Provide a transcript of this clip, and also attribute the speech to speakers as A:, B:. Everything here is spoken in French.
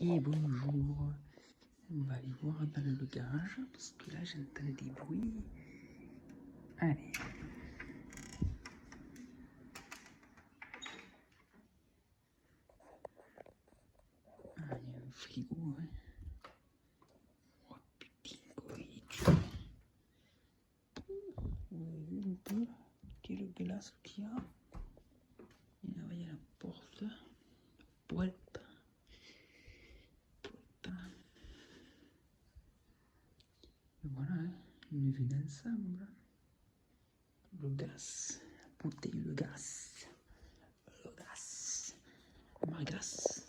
A: Et bonjour, on va aller voir dans le garage parce que là j'entends des bruits. Allez. Ah, il y a un frigo. Hein. Oh putain, quoi, il est dur. Vous avez vu un peu quelle glace qu'il y a. Et là, il y a la porte. Pointe. Voilà, hein, une vue d'ensemble. Le gaz, la bouteille, le gaz, ma glace.